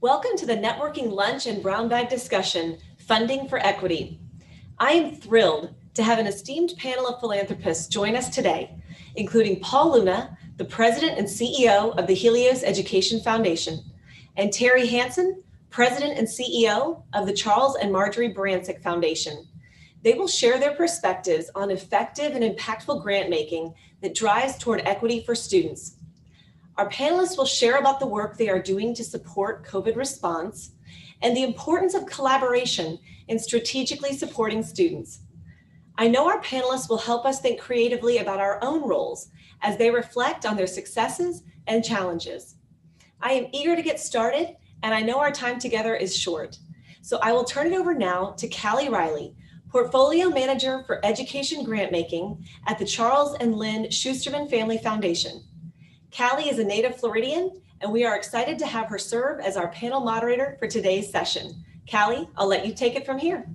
Welcome to the Networking Lunch and Brown Bag discussion, Funding for Equity. I am thrilled to have an esteemed panel of philanthropists join us today, including Paul Luna, the President and CEO of the Helios Education Foundation, and Terry Hansen, President and CEO of the Charles and Marjorie Barancik Foundation. They will share their perspectives on effective and impactful grant making that drives toward equity for students. Our panelists will share about the work they are doing to support COVID response and the importance of collaboration in strategically supporting students. I know our panelists will help us think creatively about our own roles as they reflect on their successes and challenges. I am eager to get started, and I know our time together is short. So I will turn it over now to Callie Riley, Portfolio Manager for Education Grantmaking at the Charles and Lynn Schusterman Family Foundation. Callie is a native Floridian, and we are excited to have her serve as our panel moderator for today's session. Callie, I'll let you take it from here.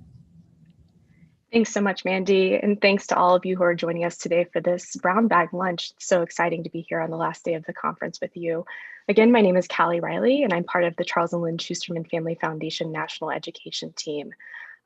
Thanks so much, Mandy, and thanks to all of you who are joining us today for this Brown Bag Lunch. It's so exciting to be here on the last day of the conference with you. Again, my name is Callie Riley, and I'm part of the Charles and Lynn Schusterman Family Foundation National Education Team.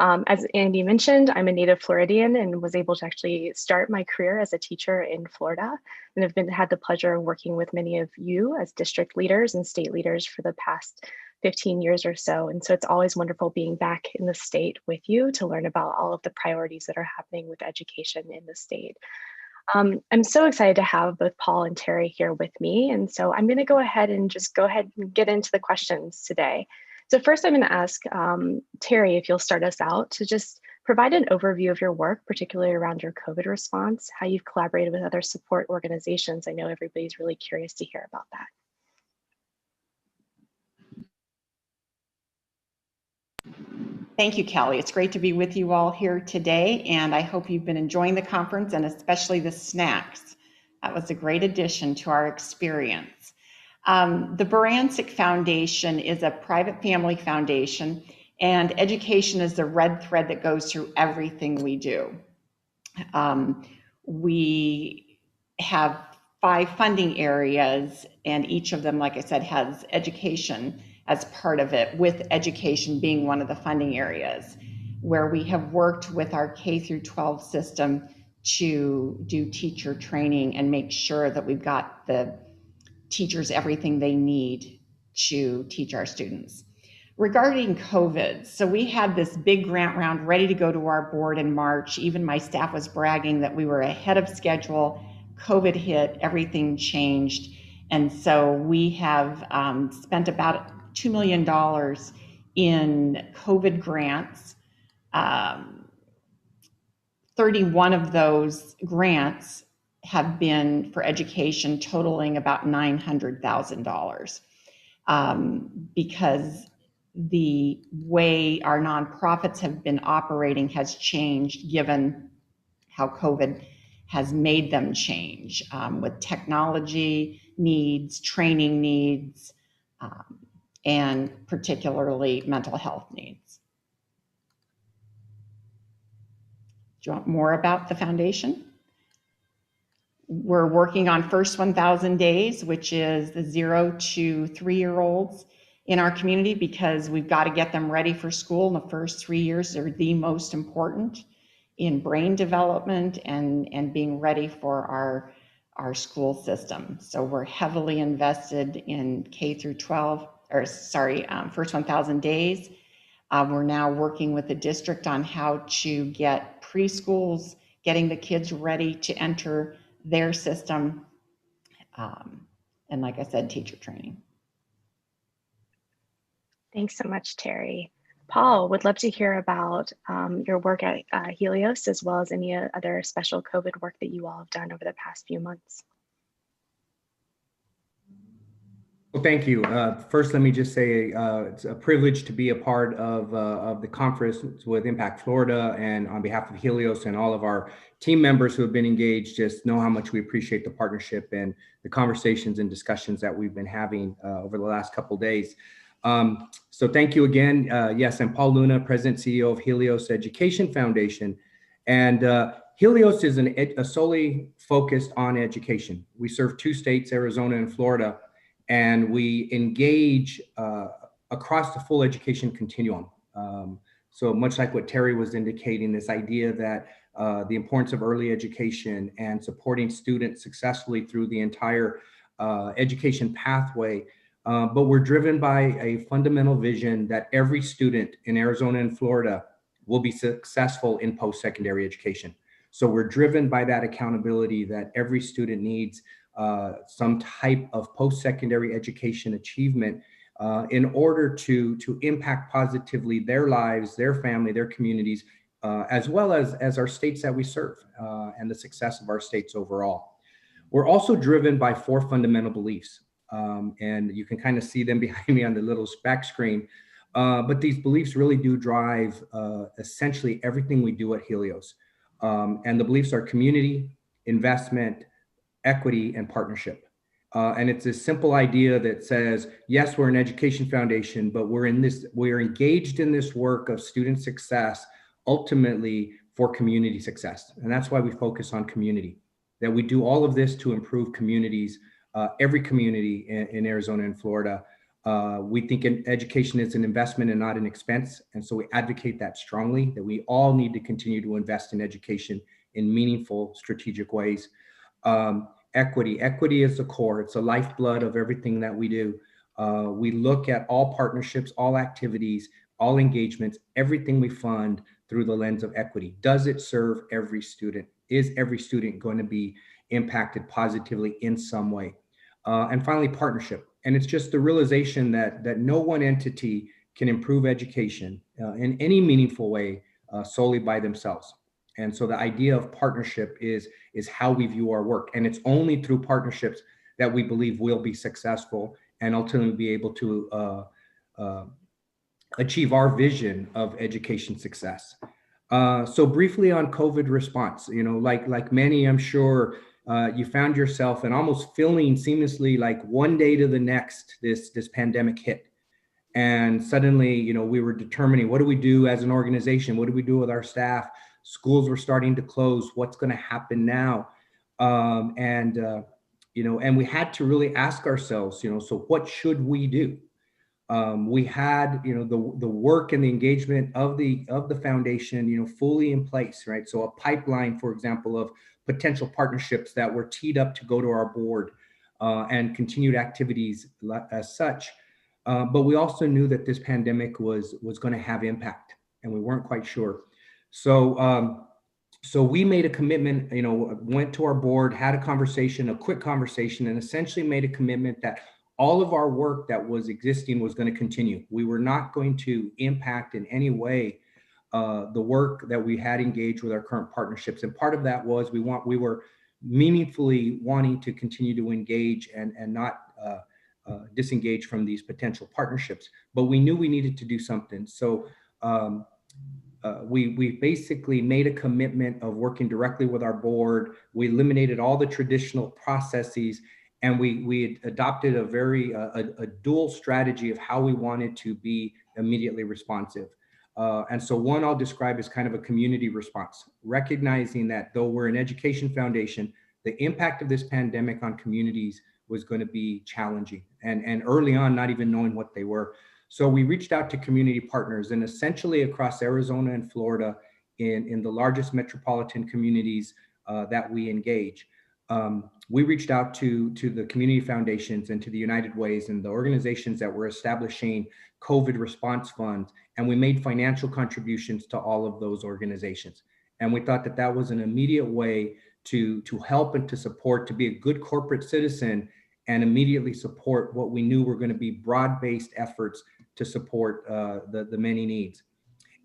As Andy mentioned, I'm a native Floridian and was able to actually start my career as a teacher in Florida, and have had the pleasure of working with many of you as district leaders and state leaders for the past 15 years or so. And so it's always wonderful being back in the state with you to learn about all of the priorities that are happening with education in the state. I'm so excited to have both Paul and Terry here with me. And so I'm going to go ahead and get into the questions today. So first, I'm going to ask Terry, if you'll start us out, to just provide an overview of your work, particularly around your COVID response, how you've collaborated with other support organizations. I know everybody's really curious to hear about that. Thank you, Callie. It's great to be with you all here today, and I hope you've been enjoying the conference and especially the snacks. That was a great addition to our experience. The Barancik Foundation is a private family foundation, and education is the red thread that goes through everything we do. We have 5 funding areas, and each of them, like I said, has education as part of it, with education being one of the funding areas, where we have worked with our K through 12 system to do teacher training and make sure that we've got the teachers everything they need to teach our students. Regarding COVID, so we had this big grant round ready to go to our board in March. Even my staff was bragging that we were ahead of schedule. COVID hit, everything changed. And so we have spent about $2 million in COVID grants. 31 of those grants have been for education, totaling about $900,000, because the way our nonprofits have been operating has changed given how COVID has made them change, with technology needs, training needs, and particularly mental health needs. Do you want more about the foundation? We're working on First 1,000 Days, which is the 0 to 3-year-olds in our community, because we've got to get them ready for school. In the first 3 years, they're the most important in brain development and being ready for our school system. So we're heavily invested in K through 12, First 1,000 Days. We're now working with the district on how to get preschools, getting the kids ready to enter their system, and like I said, teacher training. Thanks so much, Terry. Paul, would love to hear about your work at Helios, as well as any other special COVID work that you all have done over the past few months. Well, thank you. First, let me just say it's a privilege to be a part of the conference with Impact Florida, and on behalf of Helios and all of our team members who have been engaged, just know how much we appreciate the partnership and the conversations and discussions that we've been having over the last couple of days. So thank you again. Yes, I'm Paul Luna, President and CEO of Helios Education Foundation, and Helios is a solely focused on education. We serve 2 states, Arizona and Florida, and we engage across the full education continuum. So much like what Terry was indicating, this idea that the importance of early education and supporting students successfully through the entire education pathway. But we're driven by a fundamental vision that every student in Arizona and Florida will be successful in post-secondary education. So we're driven by that accountability that every student needs some type of post-secondary education achievement in order to impact positively their lives, their family, their communities, as well as our states that we serve and the success of our states overall. We're also driven by 4 fundamental beliefs, and you can kind of see them behind me on the little back screen. But these beliefs really do drive essentially everything we do at Helios. And the beliefs are community, investment, equity, and partnership. And it's a simple idea that says, yes, we're an education foundation, but we're engaged in this work of student success, ultimately for community success. And that's why we focus on community, that we do all of this to improve communities, every community in Arizona and Florida. We think education is an investment and not an expense. And so we advocate that strongly, that we all need to continue to invest in education in meaningful, strategic ways. Equity is the core. It's the lifeblood of everything that we do. We look at all partnerships, all activities, all engagements, everything we fund through the lens of equity. Does it serve every student? Is every student going to be impacted positively in some way? And finally, partnership. And it's just the realization that no one entity can improve education in any meaningful way solely by themselves. And so the idea of partnership is how we view our work. And it's only through partnerships that we believe we'll be successful and ultimately be able to achieve our vision of education success. So briefly on COVID response, like many, I'm sure you found yourself and almost feeling seamlessly like one day to the next, this pandemic hit. And suddenly, we were determining, what do we do as an organization? What do we do with our staff? Schools were starting to close. What's going to happen now? And we had to really ask ourselves, so what should we do? We had, the work and the engagement of the foundation, fully in place, right? So a pipeline, for example, of potential partnerships that were teed up to go to our board and continued activities as such. But we also knew that this pandemic was going to have impact, and we weren't quite sure. So we made a commitment, went to our board, had a quick conversation, and essentially made a commitment that all of our work that was existing was going to continue. We were not going to impact in any way the work that we had engaged with our current partnerships. And part of that was we were meaningfully wanting to continue to engage and not disengage from these potential partnerships. But we knew we needed to do something. So we basically made a commitment of working directly with our board. We eliminated all the traditional processes, and we adopted a dual strategy of how we wanted to be immediately responsive. And so one I'll describe as kind of a community response, recognizing that though we're an education foundation, the impact of this pandemic on communities was going to be challenging, and early on, not even knowing what they were. So we reached out to community partners, and essentially across Arizona and Florida, in the largest metropolitan communities that we engage, we reached out to the community foundations and to the United Ways and the organizations that were establishing COVID response funds, and we made financial contributions to all of those organizations. And we thought that that was an immediate way to help and to support, to be a good corporate citizen and immediately support what we knew were going to be broad-based efforts to support the many needs.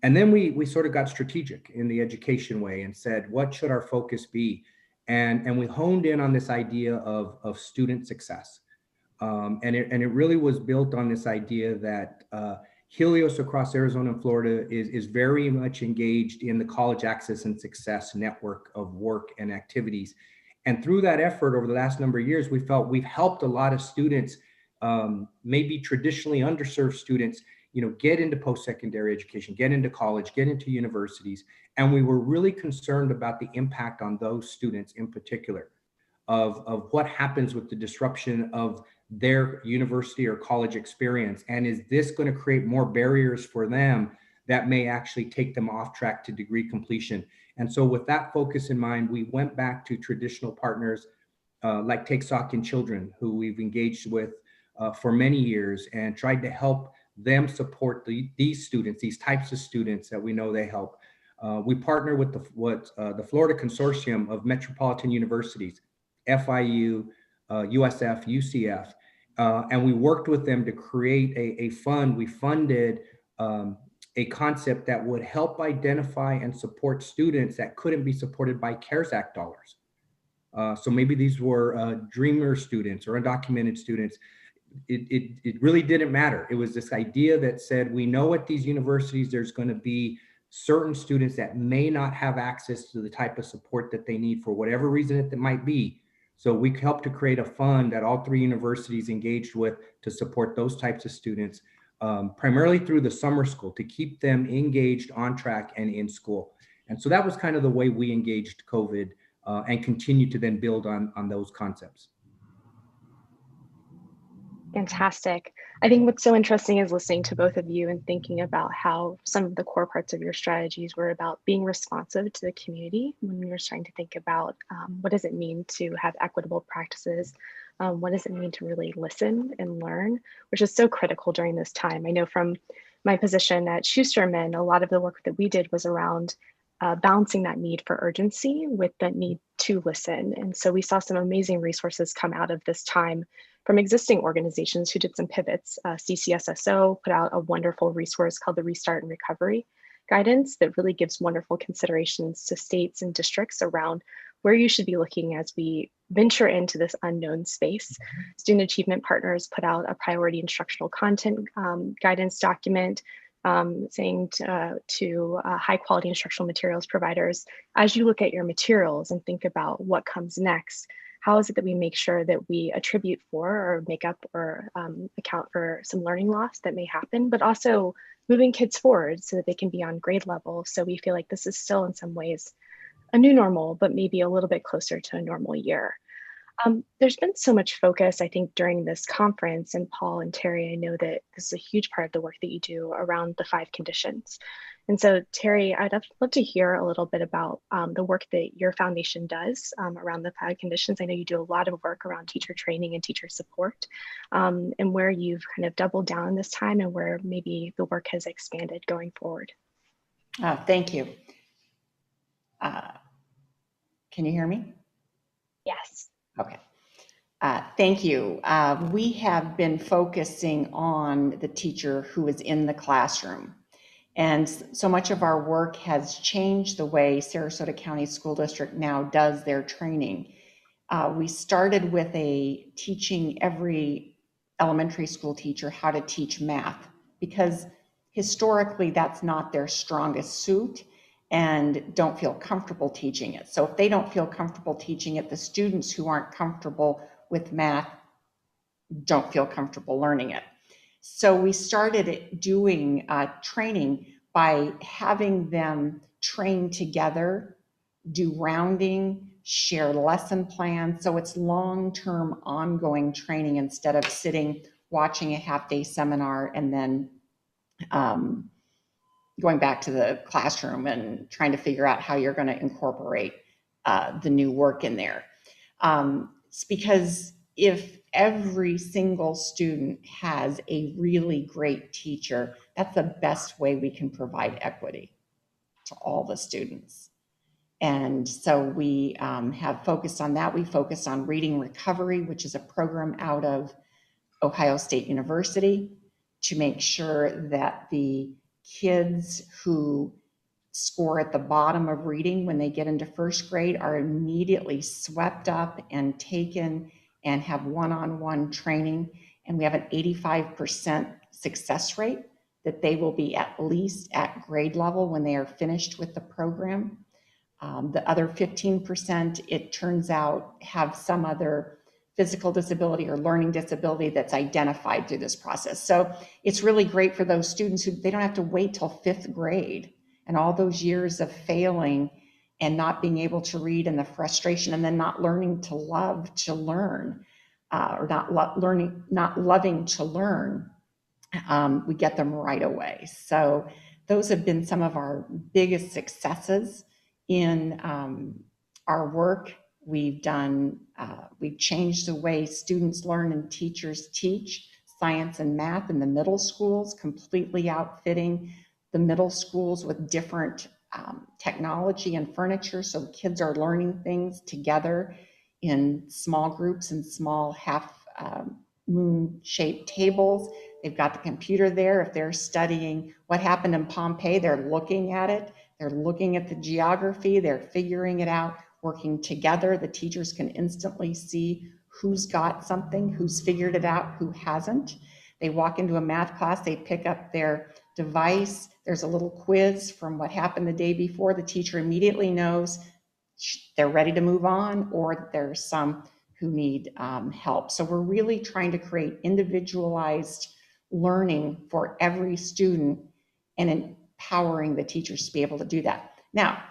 And then we sort of got strategic in the education way and said, what should our focus be? And we honed in on this idea of student success. And it really was built on this idea that Helios across Arizona and Florida is very much engaged in the college access and success network of work and activities. And through that effort over the last number of years, we felt we've helped a lot of students, maybe traditionally underserved students, get into post-secondary education, get into college, get into universities. And we were really concerned about the impact on those students in particular of what happens with the disruption of their university or college experience? And is this going to create more barriers for them that may actually take them off track to degree completion? And so with that focus in mind, we went back to traditional partners like Take Stock in Children, who we've engaged with for many years, and tried to help them support these students, these types of students that we know they help. We partner with the Florida Consortium of Metropolitan Universities, FIU, USF, UCF, and we worked with them to create a fund. We funded a concept that would help identify and support students that couldn't be supported by CARES Act dollars. So maybe these were dreamer students or undocumented students. It really didn't matter. It was this idea that said, we know at these universities, there's going to be certain students that may not have access to the type of support that they need for whatever reason it might be. So we helped to create a fund that all 3 universities engaged with to support those types of students, primarily through the summer school, to keep them engaged, on track, and in school. And so that was kind of the way we engaged COVID and continue to then build on those concepts. Fantastic. I think what's so interesting is listening to both of you and thinking about how some of the core parts of your strategies were about being responsive to the community when we were trying to think about what does it mean to have equitable practices? What does it mean to really listen and learn, which is so critical during this time. I know from my position at Schusterman, a lot of the work that we did was around balancing that need for urgency with the need to listen. And so we saw some amazing resources come out of this time from existing organizations who did some pivots. CCSSO put out a wonderful resource called the Restart and Recovery Guidance that really gives wonderful considerations to states and districts around where you should be looking as we venture into this unknown space. Student Achievement Partners put out a priority instructional content guidance document saying to high quality instructional materials providers, as you look at your materials and think about what comes next, how is it that we make sure that we attribute for or make up or account for some learning loss that may happen, but also moving kids forward so that they can be on grade level. So we feel like this is still in some ways a new normal, but maybe a little bit closer to a normal year. There's been so much focus, I think, during this conference, and Paul and Terry, I know that this is a huge part of the work that you do around the 5 conditions. And so, Terry, I'd love to hear a little bit about the work that your foundation does around the 5 conditions. I know you do a lot of work around teacher training and teacher support, and where you've kind of doubled down this time and where maybe the work has expanded going forward. Thank you. Can you hear me? Yes. Okay. Thank you. We have been focusing on the teacher who is in the classroom. And so much of our work has changed the way Sarasota County School District now does their training. We started with teaching every elementary school teacher how to teach math, because historically that's not their strongest suit and don't feel comfortable teaching it. So if they don't feel comfortable teaching it, the students who aren't comfortable with math don't feel comfortable learning it. So we started doing training by having them train together, do rounding, share lesson plans. So it's long-term ongoing training instead of sitting, watching a half-day seminar and then going back to the classroom and trying to figure out how you're going to incorporate the new work in there. It's because if every single student has a really great teacher, that's the best way we can provide equity to all the students. And so we have focused on that. We focused on Reading Recovery, which is a program out of Ohio State University, to make sure that the kids who score at the bottom of reading when they get into first grade are immediately swept up and taken and have one-on-one training. And we have an 85% success rate that they will be at least at grade level when they are finished with the program. The other 15%, it turns out, have some other physical disability or learning disability that's identified through this process. So it's really great for those students who they don't have to wait till 5th grade and all those years of failing and not being able to read and the frustration and then not learning to love to learn. or not loving to learn, we get them right away. So those have been some of our biggest successes in our work. We've changed the way students learn and teachers teach science and math in the middle schools, completely outfitting the middle schools with different technology and furniture, so kids are learning things together in small groups and small half moon shaped tables. They've got the computer there. If they're studying what happened in Pompeii, they're looking at it. They're looking at the geography. They're figuring it out, working together. The teachers can instantly see who's got something, who's figured it out, who hasn't. They walk into a math class, they pick up their device. There's a little quiz from what happened the day before. The teacher immediately knows they're ready to move on, or there's some who need help. So we're really trying to create individualized learning for every student and empowering the teachers to be able to do that. Now,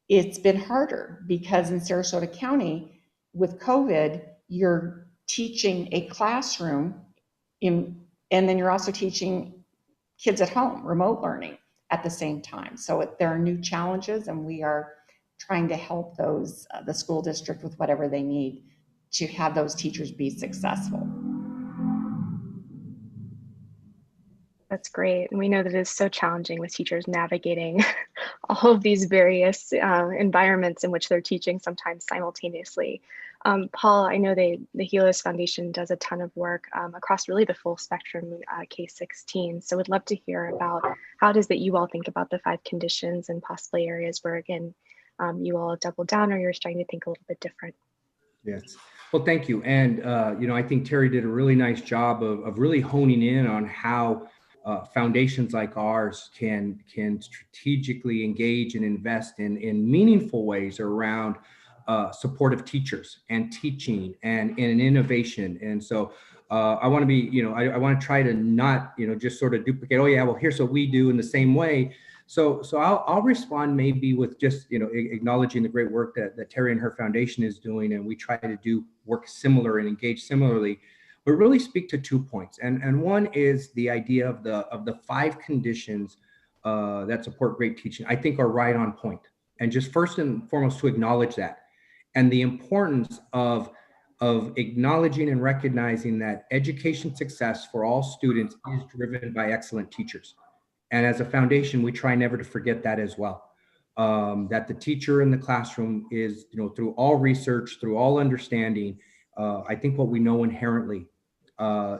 it's been harder because in Sarasota County with COVID, you're teaching a classroom and then you're also teaching kids at home, remote learning at the same time. So there are new challenges, and we are trying to help the school district with whatever they need to have those teachers be successful. That's great. And we know that it is so challenging with teachers navigating all of these various environments in which they're teaching, sometimes simultaneously. Paul, I know the Helios Foundation does a ton of work across really the full spectrum K-16. So we'd love to hear about how it is that you all think about the 5 conditions and possibly areas where, again, you all double down or you're starting to think a little bit different. Yes. Well, thank you. And, I think Terry did a really nice job of really honing in on how foundations like ours can strategically engage and invest in meaningful ways around supportive teachers and teaching and in innovation. And so I want to be, I want to try to not, just sort of duplicate, oh yeah, well, here's what we do in the same way. So I'll respond maybe with just, acknowledging the great work that Terry and her foundation is doing. And we try to do work similar and engage similarly, but really speak to 2 points. And one is the idea of the 5 conditions that support great teaching, I think are right on point. And just first and foremost to acknowledge that and the importance of acknowledging and recognizing that education success for all students is driven by excellent teachers. And as a foundation, we try never to forget that as well. That the teacher in the classroom is, through all research, through all understanding, I think what we know inherently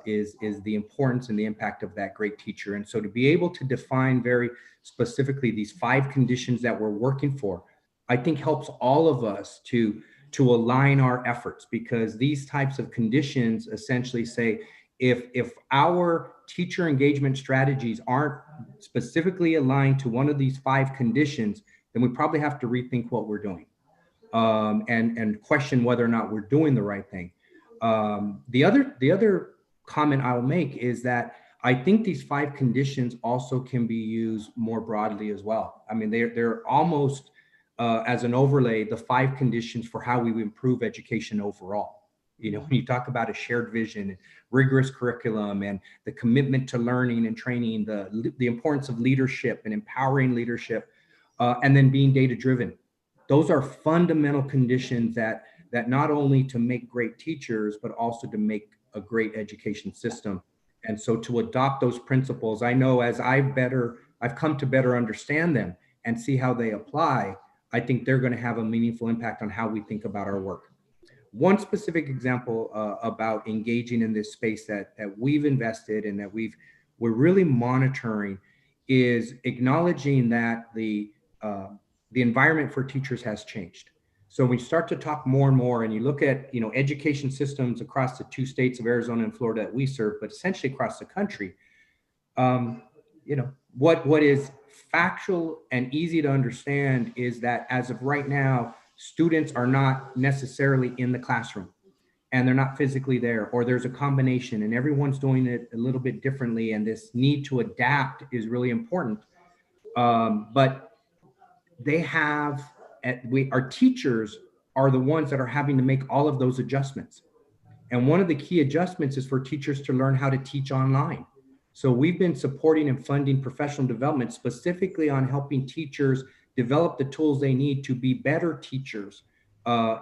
is the importance and the impact of that great teacher. And so to be able to define very specifically these 5 conditions that we're working for, I think helps all of us to align our efforts, because these types of conditions essentially say, if our teacher engagement strategies aren't specifically aligned to one of these 5 conditions, then we probably have to rethink what we're doing and question whether or not we're doing the right thing. The other comment I'll make is that I think these 5 conditions also can be used more broadly as well. I mean, they're almost as an overlay, the 5 conditions for how we improve education overall. When you talk about a shared vision, rigorous curriculum, and the commitment to learning and training, the importance of leadership and empowering leadership, and then being data-driven. Those are fundamental conditions that not only to make great teachers, but also to make a great education system. And so to adopt those principles, I know as I've come to better understand them and see how they apply, I think they're going to have a meaningful impact on how we think about our work. One specific example about engaging in this space that we've invested in, that we're really monitoring, is acknowledging that the environment for teachers has changed. So we start to talk more and more, and you look at education systems across the 2 states of Arizona and Florida that we serve, but essentially across the country. What is factual and easy to understand is that as of right now, students are not necessarily in the classroom and they're not physically there, or there's a combination and everyone's doing it a little bit differently. And this need to adapt is really important. But our teachers are the ones that are having to make all of those adjustments. And one of the key adjustments is for teachers to learn how to teach online. So we've been supporting and funding professional development specifically on helping teachers develop the tools they need to be better teachers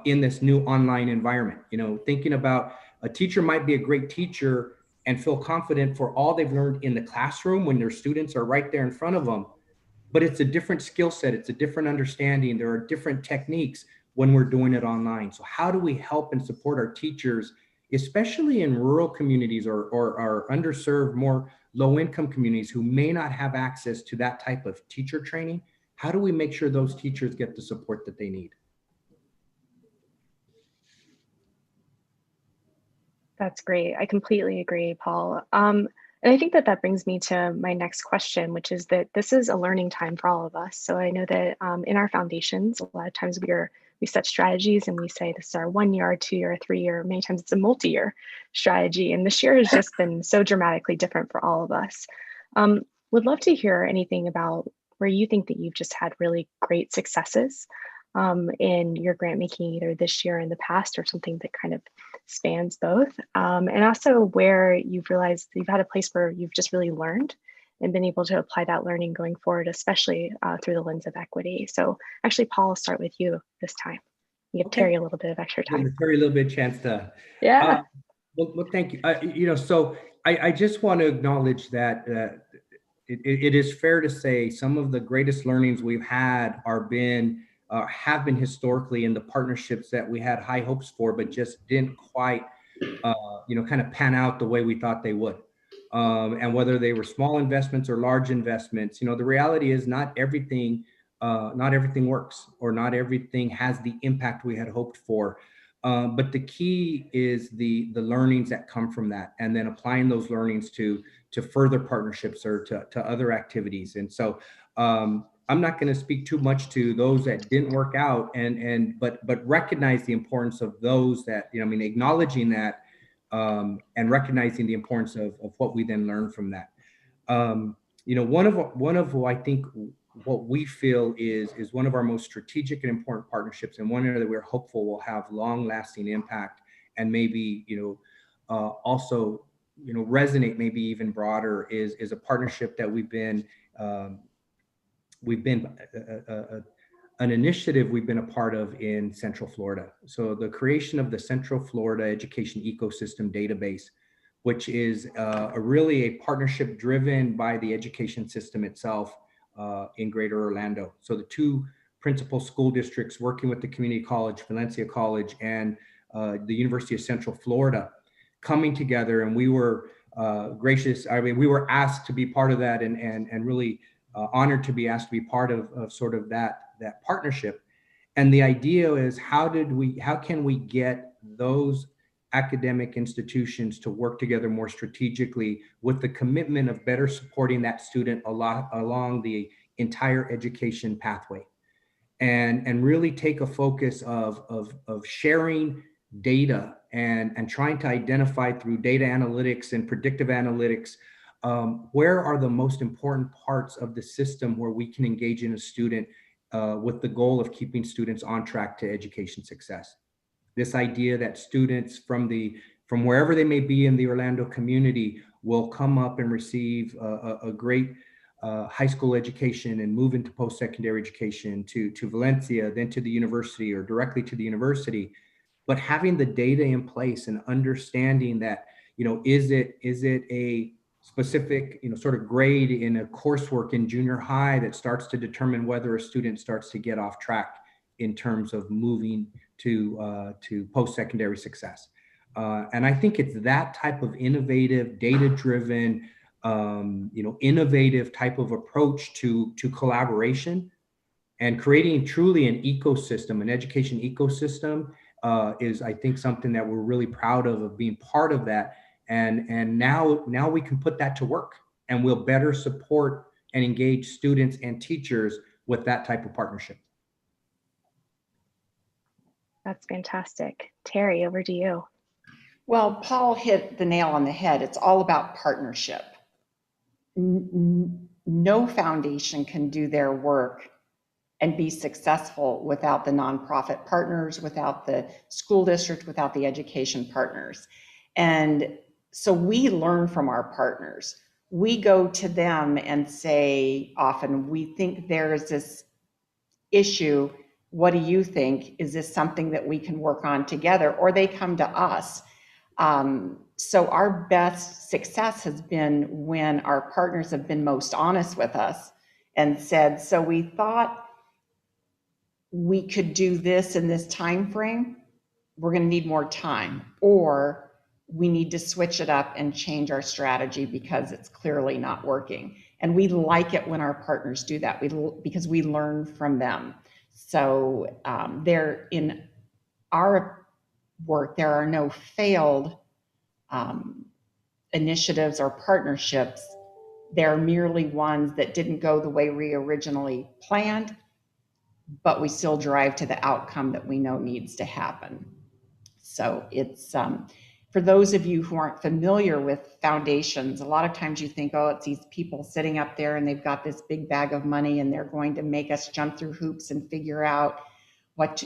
in this new online environment. You know, thinking about a teacher might be a great teacher and feel confident for all they've learned in the classroom when their students are right there in front of them, but it's a different skill set. It's a different understanding. There are different techniques when we're doing it online. So how do we help and support our teachers, especially in rural communities or underserved, more low-income communities who may not have access to that type of teacher training? How do we make sure those teachers get the support that they need? That's great. I completely agree, Paul. And I think that that brings me to my next question, which is that this is a learning time for all of us. So I know that in our foundations, a lot of times we set strategies and we say this is our 1 year, 2 year, 3 year, many times it's a multi-year strategy. And this year has just been so dramatically different for all of us. Would love to hear anything about where you think that you've just had really great successes in your grant making, either this year or in the past, or something that kind of spans both. And also where you've realized you've had a place where you've just really learned and been able to apply that learning going forward, especially through the lens of equity. So actually, Paul, I'll start with you this time. You give Terry a little bit of extra time. Give Terry a little bit of chance to. Yeah. Well, thank you. You know, so I just want to acknowledge that it is fair to say some of the greatest learnings we've had have been historically in the partnerships that we had high hopes for, but just didn't quite, kind of pan out the way we thought they would. And whether they were small investments or large investments, you know, the reality is not everything works, or not everything has the impact we had hoped for. But the key is the learnings that come from that, and then applying those learnings to further partnerships or to other activities. And so I'm not going to speak too much to those that didn't work out, but recognize the importance of those that, acknowledging that and recognizing the importance of what we then learn from that. One of I think what we feel is one of our most strategic and important partnerships, and one that we're hopeful will have long-lasting impact, and maybe also resonate maybe even broader, is a partnership that we've been an initiative we've been a part of in Central Florida. So the creation of the Central Florida Education Ecosystem Database, which is really a partnership driven by the education system itself in Greater Orlando. So the two principal school districts working with the community college, Valencia College, and the University of Central Florida, coming together, and we were gracious. I mean, we were asked to be part of that, and really honored to be asked to be part of sort of that partnership. And the idea is, how can we get those academic institutions to work together more strategically, with the commitment of better supporting that student along the entire education pathway, and really take a focus of sharing data and trying to identify through data analytics and predictive analytics where are the most important parts of the system where we can engage in a student with the goal of keeping students on track to education success. This idea that students from wherever they may be in the Orlando community will come up and receive a great high school education and move into post-secondary education to Valencia, then to the university, or directly to the university. But having the data in place and understanding that, is it a specific, sort of grade in a coursework in junior high that starts to determine whether a student starts to get off track in terms of moving to post-secondary success. And I think it's that type of innovative, data-driven, innovative type of approach to collaboration, and creating truly an ecosystem, an education ecosystem, is, I think, something that we're really proud of being part of that. And now we can put that to work, and we'll better support and engage students and teachers with that type of partnership. That's fantastic. Terry, over to you. Well, Paul hit the nail on the head. It's all about partnership. No foundation can do their work and be successful without the nonprofit partners, without the school district, without the education partners. And so we learn from our partners. We go to them and say, often, we think there is this issue. What do you think? Is this something that we can work on together? Or they come to us. So our best success has been when our partners have been most honest with us and said, so we thought we could do this in this time frame. We're going to need more time, or we need to switch it up and change our strategy because it's clearly not working. And we like it when our partners do that, because we learn from them. So there, in our work, there are no failed initiatives or partnerships. They're merely ones that didn't go the way we originally planned, but we still drive to the outcome that we know needs to happen. So it's, for those of you who aren't familiar with foundations, a lot of times you think, oh, it's these people sitting up there and they've got this big bag of money and they're going to make us jump through hoops and figure out what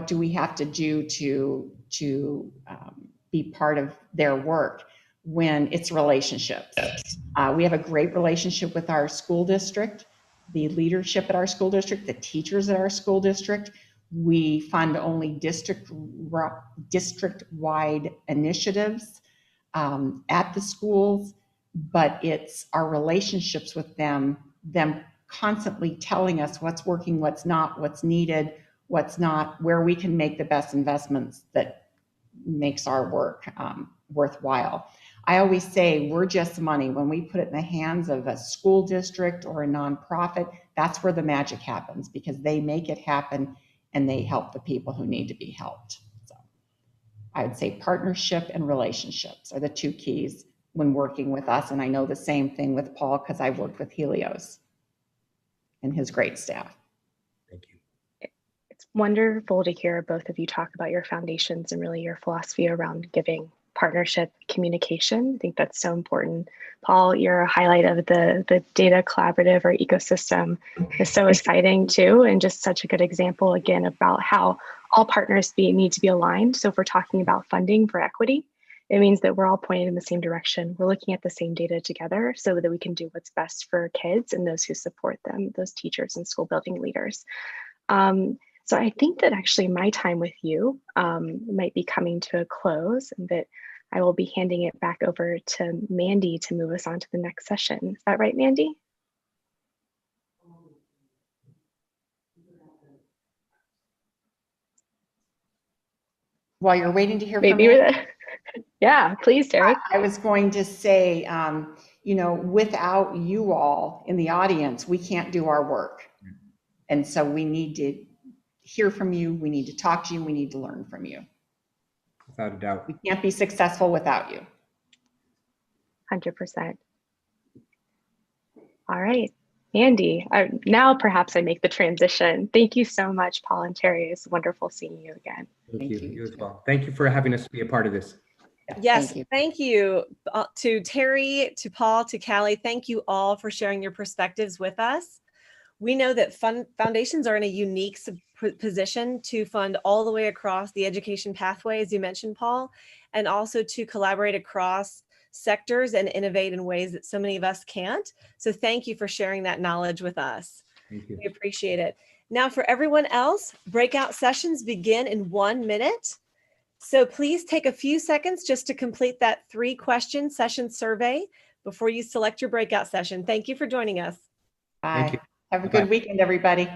do we have to do to be part of their work, when it's relationships. We have a great relationship with our school district, the leadership at our school district, the teachers at our school district. We fund only district-wide initiatives at the schools, but it's our relationships with them constantly telling us what's working, what's not, what's needed, what's not, where we can make the best investments that makes our work worthwhile. I always say we're just money. When we put it in the hands of a school district or a nonprofit, that's where the magic happens, because they make it happen and they help the people who need to be helped. So I would say partnership and relationships are the two keys when working with us. And I know the same thing with Paul, because I've worked with Helios and his great staff. Thank you. It's wonderful to hear both of you talk about your foundations and really your philosophy around giving, partnership, communication. I think that's so important. Paul, you're a highlight of the data collaborative or ecosystem. Is so exciting too, and just such a good example again about how all partners need to be aligned. So if we're talking about funding for equity, it means that we're all pointed in the same direction. We're looking at the same data together so that we can do what's best for kids and those who support them, those teachers and school building leaders. So I think that actually my time with you might be coming to a close, and that I will be handing it back over to Mandy to move us on to the next session. Is that right, Mandy? While you're waiting to hear from me, yeah, please, Terry. I was going to say, without you all in the audience, we can't do our work. And so we need to hear from you. We need to talk to you. We need to learn from you. Without a doubt. We can't be successful without you. 100%. All right, Andy, now perhaps I make the transition. Thank you so much, Paul and Terry. It's wonderful seeing you again. Thank you. You as well. Thank you for having us be a part of this. Yes, thank you to Terry, to Paul, to Callie. Thank you all for sharing your perspectives with us. We know that foundations are in a unique position to fund all the way across the education pathway, as you mentioned, Paul, and also to collaborate across sectors and innovate in ways that so many of us can't. So thank you for sharing that knowledge with us. Thank you. We appreciate it. Now for everyone else, breakout sessions begin in 1 minute. So please take a few seconds just to complete that 3-question session survey before you select your breakout session. Thank you for joining us. Bye. Thank you. Have a good weekend, everybody.